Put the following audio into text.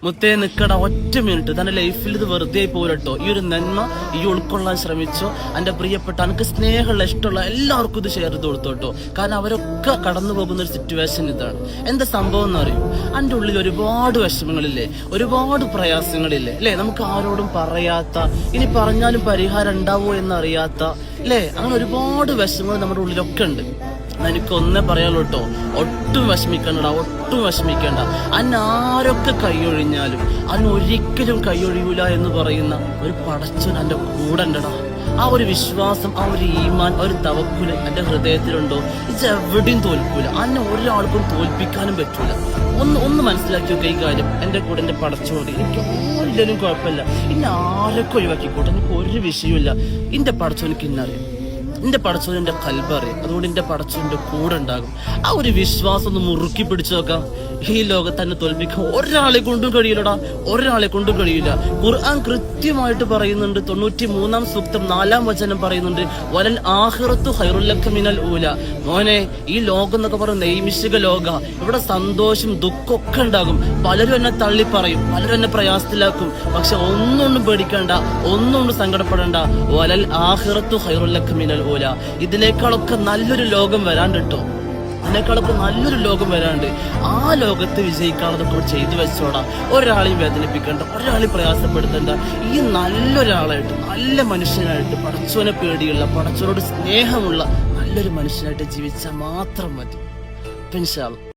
മുത്തേ നിക്കട ഒറ്റ മിനിറ്റ് തന്റെ ലൈഫിൽ ഇത് വെറുതെ പോരട്ടോ. ഈ ഒരു നന്മ ഈ ഉൾക്കൊള്ളാൻ ശ്രമിച്ചോ. എന്റെ പ്രിയപ്പെട്ട എനിക്ക് സ്നേഹമുള്ള ഇഷ്ടമുള്ള എല്ലാവർക്കും ഇത് ഷെയർ ചെയ്ത് കൊടുത്തോട്ടോ. കാരണം അവരൊക്കെ കടന്നു പോകുന്ന ഒരു സിറ്റുവേഷൻ ഇതാണ്. എന്താ സംഭവം എന്ന് അറിയൂ, എന്റെ ഉള്ളിൽ ഒരുപാട് വിഷമങ്ങളില്ലേ, ഒരുപാട് പ്രയാസങ്ങളില്ലേ അല്ലെ, നമുക്ക് ആരോടും പറയാത്ത, ഇനി പറഞ്ഞാലും പരിഹാരം ഉണ്ടാവോ എന്നറിയാത്ത അല്ലേ, അങ്ങനെ ഒരുപാട് വിഷമങ്ങൾ നമ്മുടെ ഉള്ളിലൊക്കെ ഉണ്ട്. എനിക്ക് ഒന്നേ പറയാലോ കേട്ടോ, ഒട്ടും വിഷമിക്കണ്ടടാ, ഒട്ടും വിഷമിക്കണ്ട. ആരൊക്കെ കൈയൊഴിഞ്ഞാലും ഒരിക്കലും കൈയൊഴിയൂല എന്ന് പറയുന്ന ഒരു പടച്ചവൻ എന്റെ കൂടെ ഉണ്ടടാ. ആ ഒരു വിശ്വാസം, ആ ഒരു ഈമാൻ, ആ ഒരു തവക്കുല് എന്റെ ഹൃദയത്തിലുണ്ടോ, ഇത് എവിടെയും തോൽക്കൂല. അന്നെ ഒരാൾക്കും തോൽപ്പിക്കാനും പറ്റൂല. ഒന്ന് മനസ്സിലാക്കി നോക്കുക ഈ കാര്യം. എന്റെ കൂടെ എന്റെ പടച്ചോണ്ട് എനിക്ക് ആരിലും കുഴപ്പമില്ല. ഇന്നെ ആരൊക്കെ ഒഴിവാക്കിക്കോട്ടെ, എനിക്ക് ഒരു വിഷയമില്ല. എന്റെ പടച്ചോനിക്ക് ഇന്നറിയാം, എന്റെ പടച്ചോൻ എന്റെ കൽബറിയും. അതുകൊണ്ട് എന്റെ പടച്ചോന്റെ കൂടെ ഉണ്ടാകും. ആ ഒരു വിശ്വാസം ഒന്ന് മുറുക്കി പിടിച്ചു നോക്കാം. ഈ ലോകത്ത് തന്നെ തോൽപ്പിക്കാൻ ഒരാളെ കൊണ്ടും കഴിയില്ലടാ, ഒരാളെ കൊണ്ടും കഴിയില്ല. ഖുർആൻ കൃത്യമായിട്ട് പറയുന്നുണ്ട്. 93-ാം സൂക്തം 4-ാം വചനം പറയുന്നുണ്ട്, വലൽ ആഖിറത്തു ഖൈറുൽ ലക മിനൽ ഊല. മോനെ, ഈ ലോകം എന്നൊക്കെ പറയുന്ന നൈമിഷിക ലോക, ഇവിടെ സന്തോഷം ദുഃഖമൊക്കെ ഉണ്ടാകും. പലരും എന്നെ തള്ളി പറയും, പലരും എന്നെ പ്രയാസത്തിലാക്കും. പക്ഷെ ഒന്നും പേടിക്കണ്ട, ഒന്നും സങ്കടപ്പെടണ്ട. വലൽ ആഖിറത്തു ഖൈറുൽ ലക മിനൽ ഊല. ഇതിനേക്കാളൊക്കെ നല്ലൊരു ലോകം വരാണ്ട് കേട്ടോ, അതിനേക്കാളൊക്കെ നല്ലൊരു ലോകം വരാണ്ട്. ആ ലോകത്ത് വിജയിക്കാനുള്ളതൊക്കെ ചെയ്തു വെച്ചോടാ. ഒരാളെയും വേദനിപ്പിക്കണ്ട, ഒരാളെയും പ്രയാസപ്പെടുത്തണ്ട. ഈ നല്ലൊരാളായിട്ട്, നല്ല മനുഷ്യനായിട്ട്, പടച്ചോനെ പേടിയുള്ള, പടച്ചോനോട് സ്നേഹമുള്ള നല്ലൊരു മനുഷ്യനായിട്ട് ജീവിച്ചാൽ മാത്രം മതി. ഇൻഷാ അല്ലാഹ്.